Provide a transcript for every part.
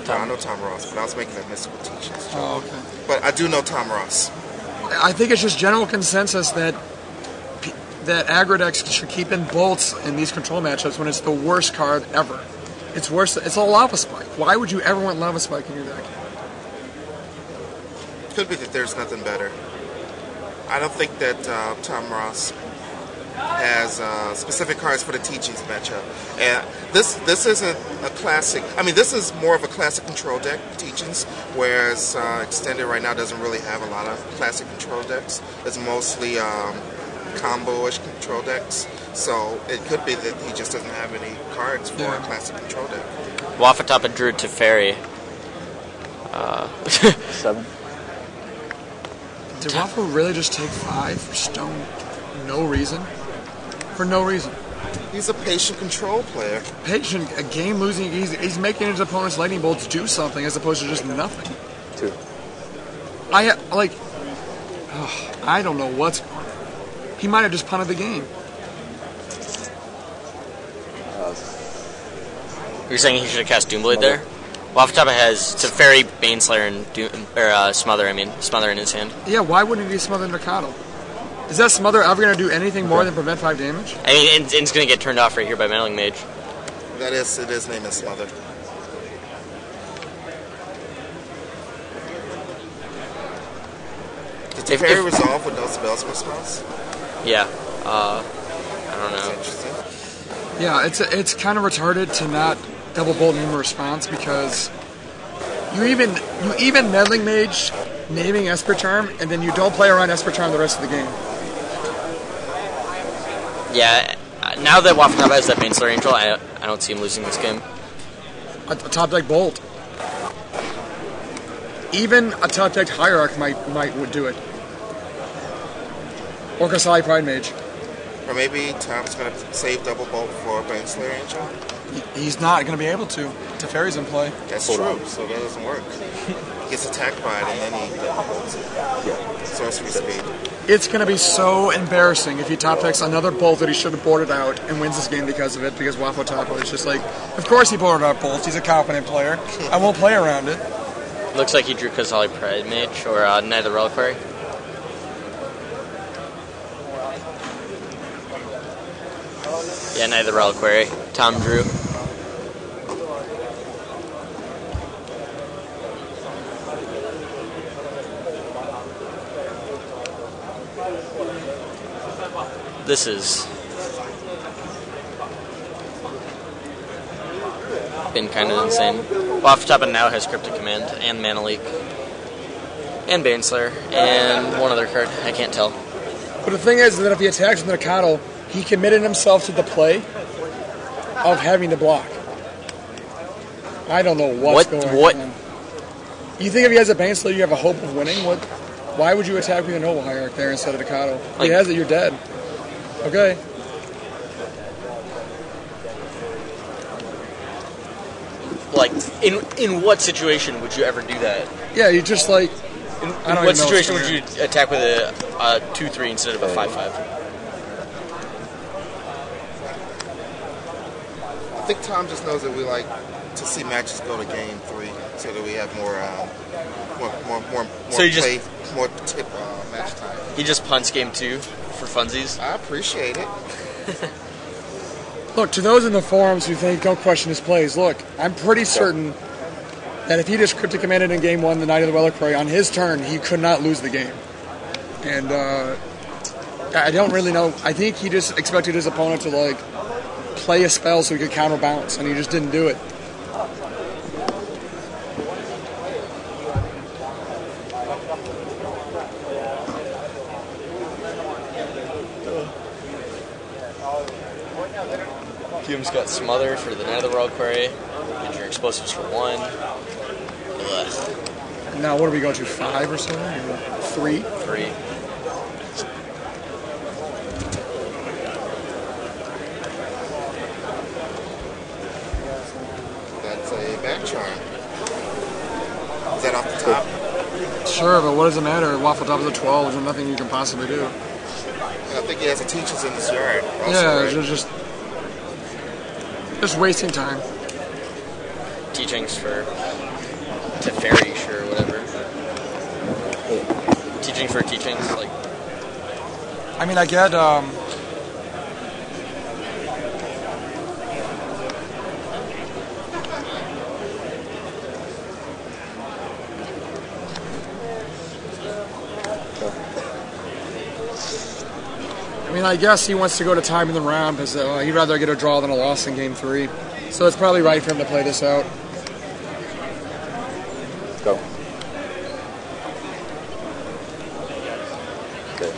No, I know Tom Ross, but I was making that mystical teachings. Oh, okay. But I do know Tom Ross. I think it's just general consensus that Agridex should keep in bolts in these control matchups when it's the worst card ever. It's worse. It's a Lava Spike. Why would you ever want Lava Spike in your deck? Could be that there's nothing better. I don't think that Tom Ross has specific cards for the teachings matchup. And this isn't a classic. I mean, this is more of a classic control deck, teachings, whereas Extended right now doesn't really have a lot of classic control decks. It's mostly combo-ish control decks. So it could be that he just doesn't have any cards for a classic control deck. Wafo-Tapa drew Teferi. 7. Did Wafo really just take 5 for stone? No reason? For no reason. He's a patient control player. Patient, a game losing, he's making his opponent's lightning bolts do something as opposed to just nothing. 2. I don't know what's going on. He might have just punted the game. You're saying he should have cast Doomblade there? Wafo-Tapa has Teferi, Baneslayer, and Smother in his hand. Yeah, why wouldn't he smother Mikado? Is that smother ever going to do anything more than prevent 5 damage? I mean, and it's going to get turned off right here by Meddling Mage. It is named as Smother. Did Teferi resolve with no spells response? Yeah. I don't know. That's interesting. Yeah, it's kind of retarded to not double bolt name a response because you even Meddling Mage naming Esper Charm and then you don't play around Esper Charm the rest of the game. Yeah, now that Wafo-Tapa has that Baneslayer Angel, I don't see him losing this game. A top deck Bolt. Even a top deck Hierarch would do it. Or Kasali Pride Mage. Or maybe Tom's going to save double bolt for Baneslayer Angel. He's not going to be able to. Teferi's in play. That's true, so that doesn't work. He gets attacked by it and then he double bolts it. Yeah. Sorcery speed. It's going to be so embarrassing if he top decks another Bolt that he should have boarded out and wins this game because of it, because Wafo-Tapa is just like, of course he boarded out Bolts, he's a confident player. I won't play around it. Looks like he drew Kasali Pride Mage or Knight of the Reliquary. Yeah, Knight of the Reliquary. Tom drew. This is been kind of insane. Wafo-Tapa now has Cryptic Command and Mana Leak and Baneslayer and one other card. I can't tell. But the thing is that if he attacks with Mikado, he committed himself to the play of having to block. I don't know what's going on. You think if he has a Baneslayer, you have a hope of winning? Why would you attack with a Noble Hierarch there instead of Mikado? If he has it, you're dead. Okay. Like, in what situation would you ever do that? Yeah, you just like... In what situation would you attack with a 2-3 instead of a 5-5? I think Tom just knows that we like to see matches go to game 3 so that we have more match time. He just punts game 2 for funsies. I appreciate it. Look, to those in the forums who think don't question his plays, look, I'm pretty certain that if he just Cryptic Commanded in game 1 the Knight of the Reliquary, on his turn, he could not lose the game. And I don't really know. I think he just expected his opponent to, like, play a spell so he could counterbalance, and he just didn't do it. Guillaume's got Smother for the Knight of the Reliquary. Get your explosives for 1. Ugh. Now, what do we go to, 5 or something? Or 3? 3. That's a back charm. Is that off the top? Sure, but what does it matter? Wafo-Tapa is a 12. There's nothing you can possibly do. And I think he has a Teachers in his yard. Also, yeah, right? just wasting time. teachings for Teferish or whatever. Teaching for teachings, like. I mean, I get. I mean, I guess he wants to go to time in the round because he'd rather get a draw than a loss in Game 3. So it's probably right for him to play this out. Go. Good.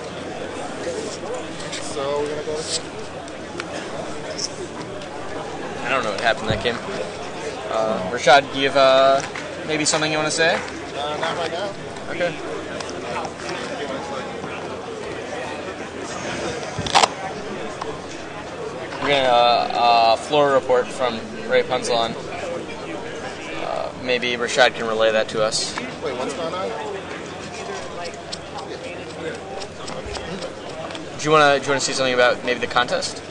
So we're gonna go. I don't know what happened in that game. Rashad, do you have maybe something you want to say? Not right now. Okay. We're gonna floor report from Ray Punzlon. Maybe Rashad can relay that to us. Wait, what's going on? Do you wanna say something about maybe the contest?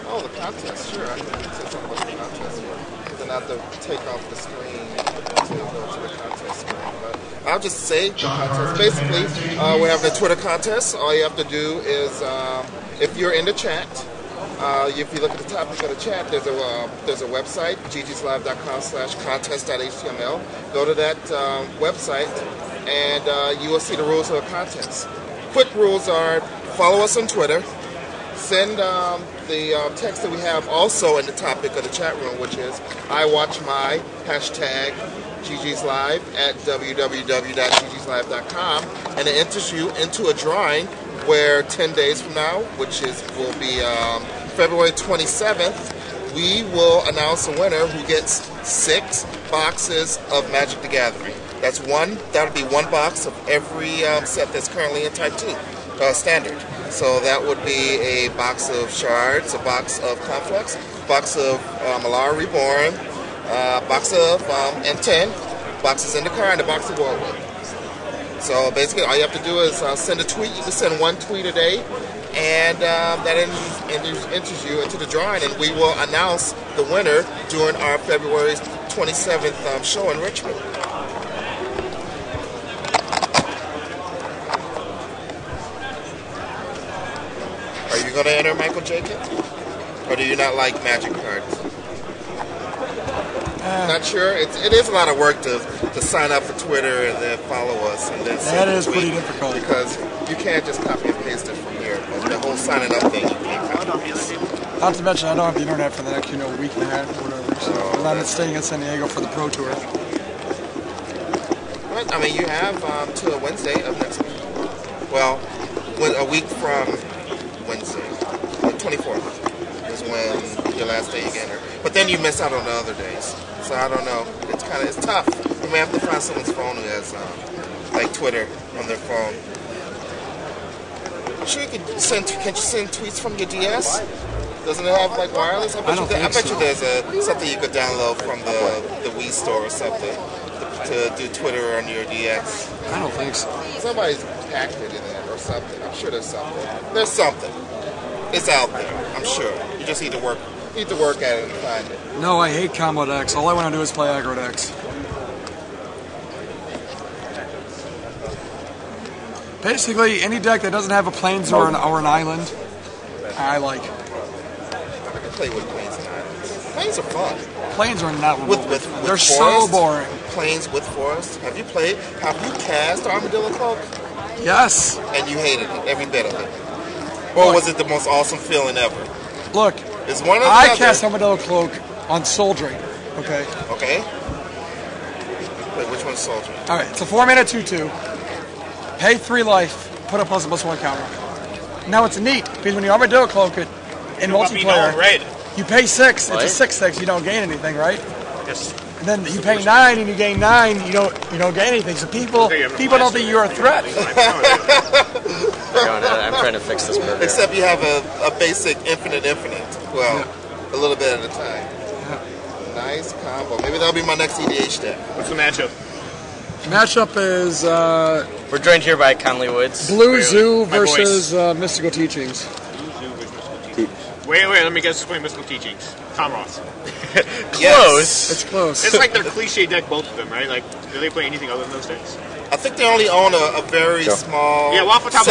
Oh, the contest, sure. I can say something about the contest here. Then I have to take off the screen to go to the contest screen. But I'll just say the contest. Basically, we have the Twitter contest. All you have to do is, if you're in the chat, if you look at the topic of the chat, there's a website, ggslive.com/contest.html. Go to that website, and you will see the rules of the contest. Quick rules are: follow us on Twitter. Send the text that we have also in the topic of the chat room, which is I watch my hashtag #GGsLive at www.ggslive.com, and it enters you into a drawing where 10 days from now, which will be February 27th, we will announce a winner who gets 6 boxes of Magic the Gathering. That would be 1 box of every set that's currently in Type 2 standard. So that would be a box of Shards, a box of Complex, a box of Malara Reborn, a box of N10, boxes in the car, and a box of Whirlwind. So basically, all you have to do is send a tweet. You can send 1 tweet a day, and that enters you into the drawing, and we will announce the winner during our February 27th show in Richmond. Are you going to enter Michael Jenkins? Or do you not like Magic cards? Not sure. It is a lot of work to sign up for Twitter and then follow us. And then that is pretty difficult. Because you can't just copy and paste it from here. But the whole signing up thing, you can't copy and paste it. Not to mention, I don't have the internet for the next week and a half or whatever. So I'm staying in San Diego for the Pro Tour. But, I mean, you have till Wednesday of next week. Well, a week from Wednesday, the 24th is when your last day you get her. But then you miss out on the other days. So I don't know. It's tough. You may have to find someone's phone who has like Twitter on their phone. I'm sure you can you send tweets from your DS? Doesn't it have like wireless? I bet you there's something you could download from the Wii store or something to do Twitter on your DS. I don't think so. Somebody's hacked it in it or something. I'm sure there's something. There's something. It's out there. I'm sure. You just need to work at it and find it. No, I hate combo decks. All I want to do is play aggro decks. Basically, any deck that doesn't have a plains or an island, I like. I can play with plains and islands. Plains are fun. Plains are not with they're forest, so boring. Plains with forest. Have you cast Armadillo Cloak? Yes. And you hated it, every bit of it. Or was it the most awesome feeling ever? Look, it's one of the I cast Armadillo Cloak on Soul Drain. Okay. Okay. Wait, which one's Soul Drain? All right, it's a 4-mana 2/2. Pay 3 life, put a +1/+1 counter. Now it's neat because when you Armadillo Cloak it in multiplayer, you pay 6. What? It's a 6/6. You don't gain anything, right? Yes. And then you pay 9 and you gain 9. You don't gain anything. So people don't think you're a threat. I'm trying to fix this burger. Except you have a basic infinite. Well, a little bit at a time. Yeah. Nice combo. Maybe that'll be my next EDH deck. What's the matchup? Matchup is we're joined here by Conley Woods. Blue Zoo versus Mystical Teachings. Wait, let me guess who's playing Mystical Teachings. Comros. Close. It's close. It's like their cliche deck, both of them, right? Like, do they play anything other than those decks? I think they only own a very small. Yeah, Wafo-Tapa